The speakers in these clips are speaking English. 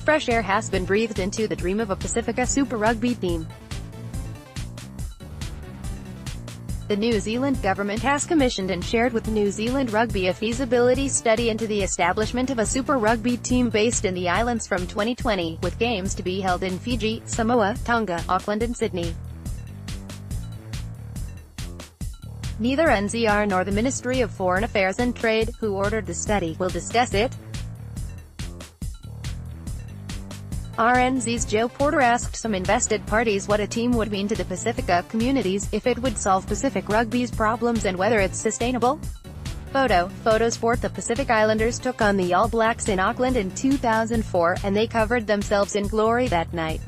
fresh air has been breathed into the dream of a Pasifika Super Rugby team. The New Zealand government has commissioned and shared with New Zealand Rugby a feasibility study into the establishment of a Super Rugby team based in the islands from 2020, with games to be held in Fiji, Samoa, Tonga, Auckland and Sydney. Neither NZR nor the Ministry of Foreign Affairs and Trade, who ordered the study, will discuss it. RNZ's Joe Porter asked some invested parties what a team would mean to the Pasifika communities, if it would solve Pacific Rugby's problems and whether it's sustainable. Photosport. The Pacific Islanders took on the All Blacks in Auckland in 2004, and they covered themselves in glory that night.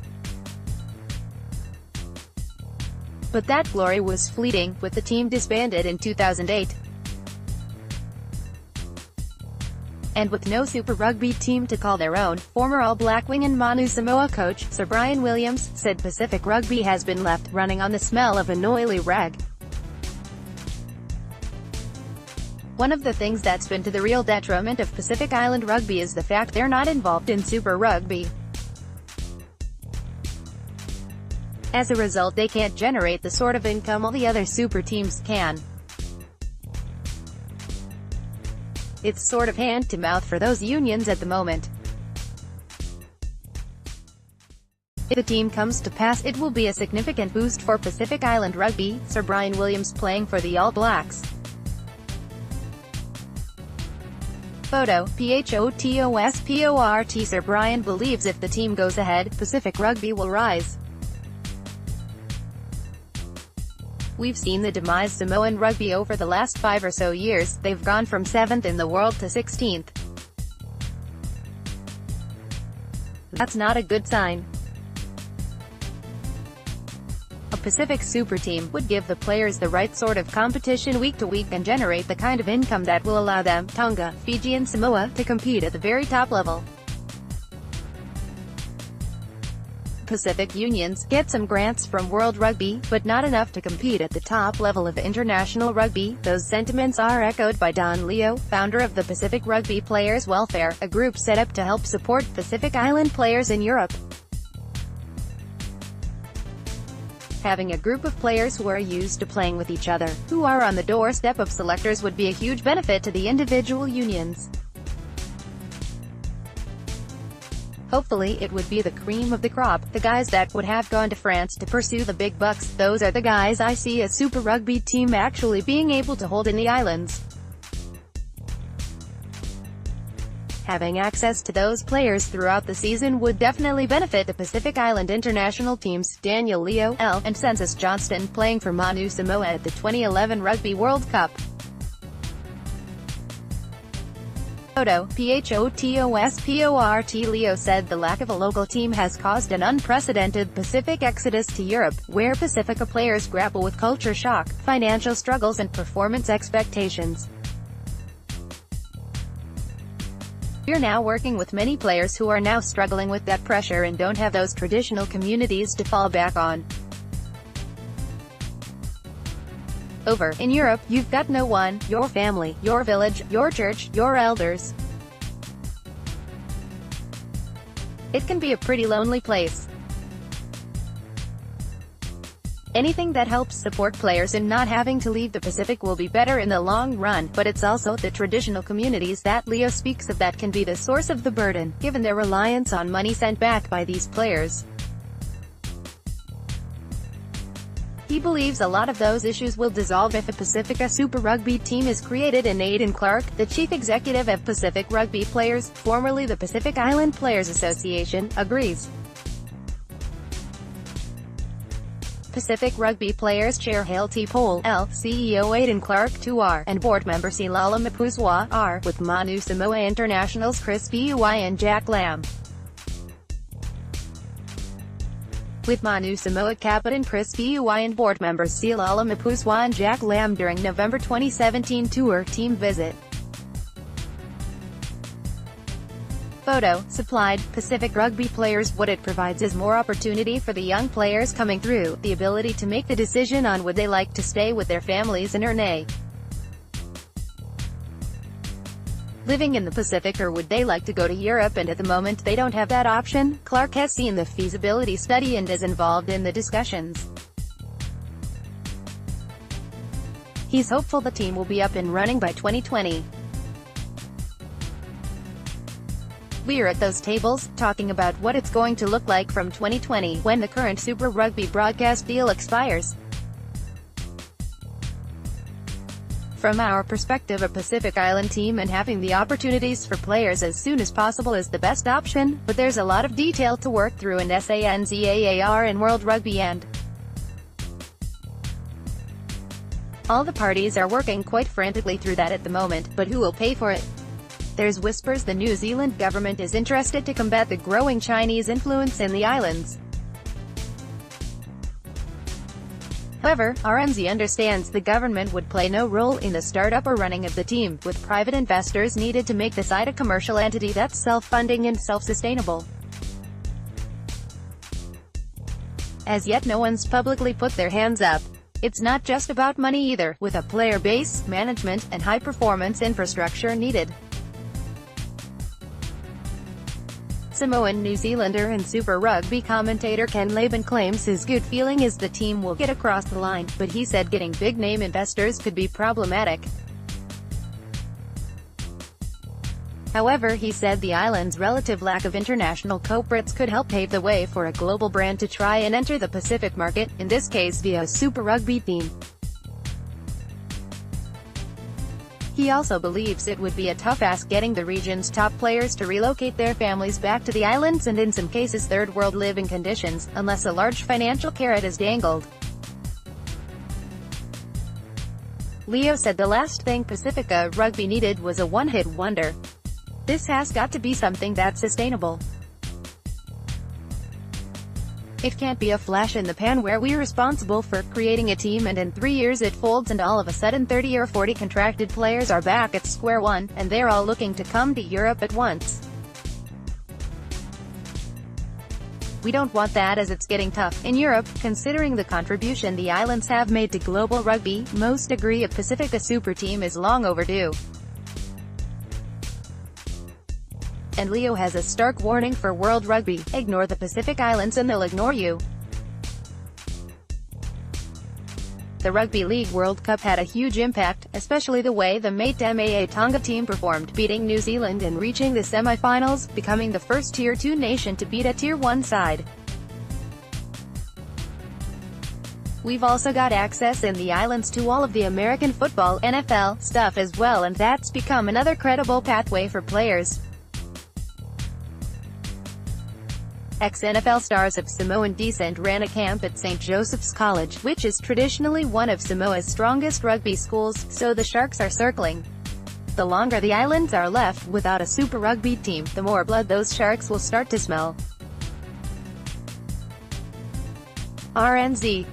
But that glory was fleeting, with the team disbanded in 2008. And with no Super Rugby team to call their own, former All Black wing and Manu Samoa coach, Sir Brian Williams, said Pacific Rugby has been left running on the smell of an oily rag. One of the things that's been to the real detriment of Pacific Island Rugby is the fact they're not involved in Super Rugby. As a result, they can't generate the sort of income all the other super teams can. It's sort of hand-to-mouth for those unions at the moment. If the team comes to pass, it will be a significant boost for Pacific Island Rugby, Sir Brian Williams playing for the All Blacks. PHOTOSPORT. Sir Brian believes if the team goes ahead, Pacific Rugby will rise. We've seen the demise Samoan rugby over the last 5 or so years. They've gone from 7th in the world to 16th. That's not a good sign. A Pacific Super team would give the players the right sort of competition week to week and generate the kind of income that will allow them, Tonga, Fiji and Samoa, to compete at the very top level. Pacific unions get some grants from World Rugby, but not enough to compete at the top level of international rugby. Those sentiments are echoed by Don Leo, founder of the Pacific Rugby Players Welfare, a group set up to help support Pacific Island players in Europe. Having a group of players who are used to playing with each other, who are on the doorstep of selectors, would be a huge benefit to the individual unions. Hopefully it would be the cream of the crop, the guys that would have gone to France to pursue the big bucks. Those are the guys I see a Super Rugby team actually being able to hold in the islands. Having access to those players throughout the season would definitely benefit the Pacific Island international teams. Daniel Leo, L. and Census Johnston, playing for Manu Samoa at the 2011 Rugby World Cup. PHOTOSPORT. Leo said the lack of a local team has caused an unprecedented Pacific exodus to Europe, where Pasifika players grapple with culture shock, financial struggles and performance expectations. We're now working with many players who are now struggling with that pressure and don't have those traditional communities to fall back on. Over in Europe, you've got no one, your family, your village, your church, your elders. It can be a pretty lonely place. Anything that helps support players in not having to leave the Pacific will be better in the long run, but it's also the traditional communities that Leo speaks of that can be the source of the burden, given their reliance on money sent back by these players. He believes a lot of those issues will dissolve if a Pasifika Super Rugby team is created, and Aidan Clark, the chief executive of Pacific Rugby Players, formerly the Pacific Island Players Association, agrees. Pacific Rugby Players Chair Hale T. Pole, L., CEO Aidan Clark, 2R, and board member Silala Mapuswa, R., with Manu Samoa internationals Chris Bui and Jack Lamb. With Manu Samoa captain Chris Bui and board members Silala Mapuswa and Jack Lamb during November 2017 tour team visit. Photo supplied Pacific Rugby Players. What it provides is more opportunity for the young players coming through, the ability to make the decision on would they like to stay with their families in or nay. living in the Pacific, or would they like to go to Europe? And at the moment they don't have that option. Clark has seen the feasibility study and is involved in the discussions. He's hopeful the team will be up and running by 2020. We're at those tables, talking about what it's going to look like from 2020, when the current Super Rugby broadcast deal expires. From our perspective, a Pacific Island team and having the opportunities for players as soon as possible is the best option, but there's a lot of detail to work through in SANZAAR and World Rugby, and all the parties are working quite frantically through that at the moment, but who will pay for it? There's whispers the New Zealand government is interested to combat the growing Chinese influence in the islands. However, RMZ understands the government would play no role in the startup or running of the team, with private investors needed to make the side a commercial entity that's self-funding and self-sustainable. As yet no one's publicly put their hands up. It's not just about money either, with a player base, management, and high-performance infrastructure needed. Samoan, New Zealander and Super Rugby commentator Ken Laban claims his good feeling is the team will get across the line, but he said getting big-name investors could be problematic. However, he said the island's relative lack of international corporates could help pave the way for a global brand to try and enter the Pacific market, in this case via a Super Rugby team. He also believes it would be a tough ask getting the region's top players to relocate their families back to the islands, and in some cases third world living conditions, unless a large financial carrot is dangled. Leo said the last thing Pasifika Rugby needed was a one-hit wonder. This has got to be something that's sustainable. It can't be a flash in the pan where we're responsible for creating a team and in 3 years it folds and all of a sudden 30 or 40 contracted players are back at square one, and they're all looking to come to Europe at once. We don't want that, as it's getting tough in Europe, considering the contribution the islands have made to global rugby. Most agree a Pasifika Super team is long overdue. And Leo has a stark warning for World Rugby: ignore the Pacific Islands and they'll ignore you. The Rugby League World Cup had a huge impact, especially the way the mate MAA Tonga team performed, beating New Zealand and reaching the semi-finals, becoming the first Tier 2 nation to beat a Tier 1 side. We've also got access in the islands to all of the American football, NFL, stuff as well, and that's become another credible pathway for players. Ex-NFL stars of Samoan descent ran a camp at St. Joseph's College, which is traditionally one of Samoa's strongest rugby schools, so the Sharks are circling. The longer the islands are left without a Super Rugby team, the more blood those Sharks will start to smell. RNZ